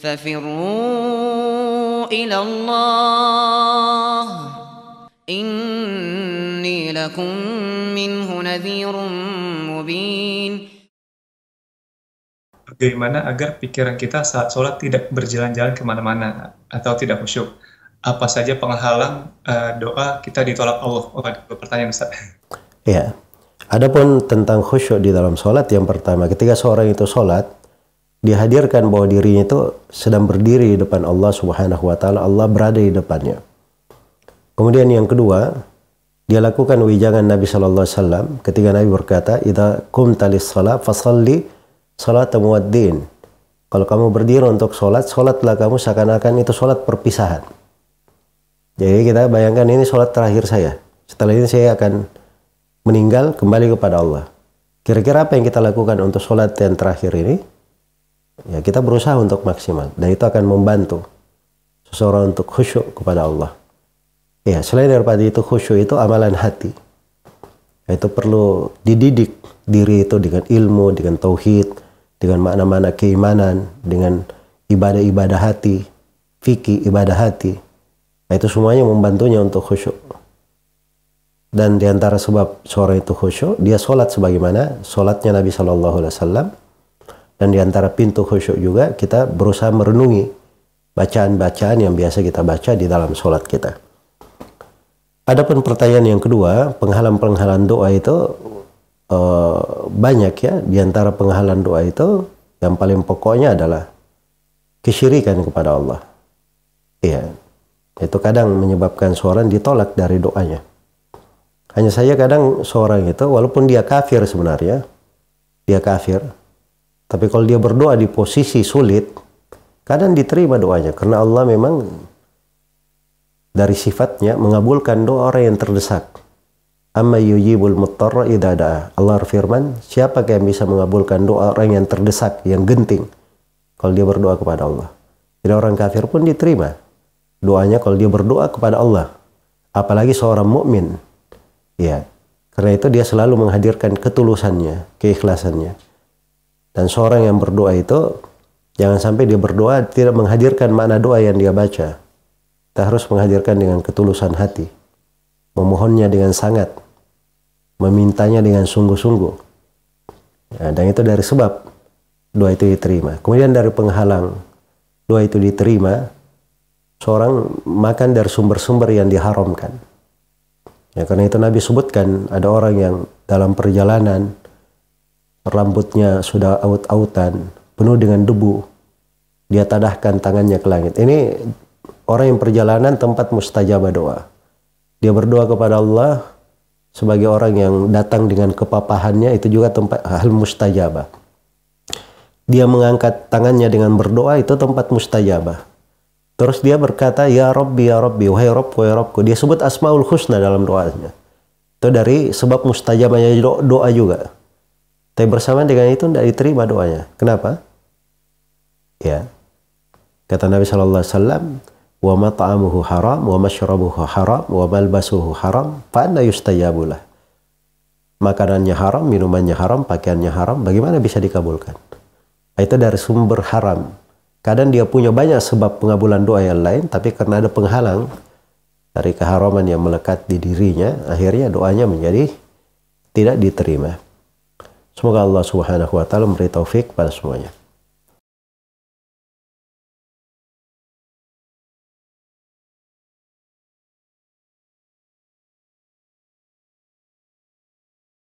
ففروا إلى الله إني لكم منه نذير مبين. Bagaimana agar pikiran kita saat sholat tidak berjalan-jalan kemana-mana atau tidak khusyuk? Apa saja penghalang doa kita ditolak Allah? Oh, ada pertanyaan, Ustaz. Ya, adapun tentang khusyuk di dalam sholat, yang pertama, ketika seorang itu sholat, dihadirkan bahwa dirinya itu sedang berdiri di depan Allah Subhanahu wa Ta'ala, Allah berada di depannya. Kemudian yang kedua, dia lakukan wijangan Nabi Sallallahu Alaihi Wasallam ketika Nabi berkata, "Idza qumta lis-shalah fasalli salat muwaddin." Kalau kamu berdiri untuk sholat, sholatlah kamu seakan-akan itu sholat perpisahan. Jadi kita bayangkan ini sholat terakhir saya. Setelah ini saya akan meninggal kembali kepada Allah. Kira-kira apa yang kita lakukan untuk sholat yang terakhir ini? Ya, kita berusaha untuk maksimal. Dan itu akan membantu seseorang untuk khusyuk kepada Allah. Ya, selain daripada itu, khusyuk itu amalan hati. Itu perlu dididik diri itu dengan ilmu, dengan tauhid, dengan makna-makna keimanan, dengan ibadah-ibadah hati, fikih ibadah hati. Itu semuanya membantunya untuk khusyuk. Dan diantara sebab seorang itu khusyuk, dia sholat sebagaimana sholatnya Nabi Sallallahu Alaihi Wasallam. Dan diantara pintu khusyuk juga, kita berusaha merenungi bacaan-bacaan yang biasa kita baca di dalam sholat kita. Adapun pertanyaan yang kedua, penghalang-penghalang doa itu banyak ya. Di antara penghalang doa itu yang paling pokoknya adalah kesyirikan kepada Allah. Iya, itu kadang menyebabkan seorang ditolak dari doanya. Hanya saja kadang seorang itu walaupun dia kafir sebenarnya, dia kafir, tapi kalau dia berdoa di posisi sulit, kadang diterima doanya karena Allah memang dari sifatnya mengabulkan doa orang yang terdesak. Amma yujibul muttarra idza da'a. Allah firman, siapa yang bisa mengabulkan doa orang yang terdesak, yang genting kalau dia berdoa kepada Allah. Jadi orang kafir pun diterima doanya kalau dia berdoa kepada Allah. Apalagi seorang mukmin. Ya. Karena itu dia selalu menghadirkan ketulusannya, keikhlasannya. Dan seorang yang berdoa itu jangan sampai dia berdoa tidak menghadirkan makna doa yang dia baca. Kita harus menghadirkan dengan ketulusan hati. Memohonnya dengan sangat, memintanya dengan sungguh-sungguh. Ya, dan itu dari sebab doa itu diterima. Kemudian dari penghalang doa itu diterima, seorang makan dari sumber-sumber yang diharamkan. Ya, karena itu Nabi sebutkan ada orang yang dalam perjalanan rambutnya sudah aut-autan, penuh dengan debu, dia tadahkan tangannya ke langit. Ini orang yang perjalanan tempat mustajabah doa. Dia berdoa kepada Allah sebagai orang yang datang dengan kepapahannya, itu juga tempat hal mustajabah. Dia mengangkat tangannya dengan berdoa, itu tempat mustajabah. Terus dia berkata, ya Rabbi, wahai Rabbku, ya Rabbku. Dia sebut Asmaul Husna dalam doanya. Itu dari sebab mustajabahnya doa juga. Tapi bersama dengan itu tidak diterima doanya. Kenapa? Ya, kata Nabi Sallallahu Alaihi Wasallam, wa mat'amuhu haram, wa mashrabuhu haram, wa malbasuhu haram, fa anna yustajabu lah. Makanannya haram, minumannya haram, pakaiannya haram, bagaimana bisa dikabulkan? Itu dari sumber haram. Kadang dia punya banyak sebab pengabulan doa yang lain, tapi karena ada penghalang dari keharaman yang melekat di dirinya, akhirnya doanya menjadi tidak diterima. Semoga Allah Subhanahu wa Ta'ala memberi taufik pada semuanya.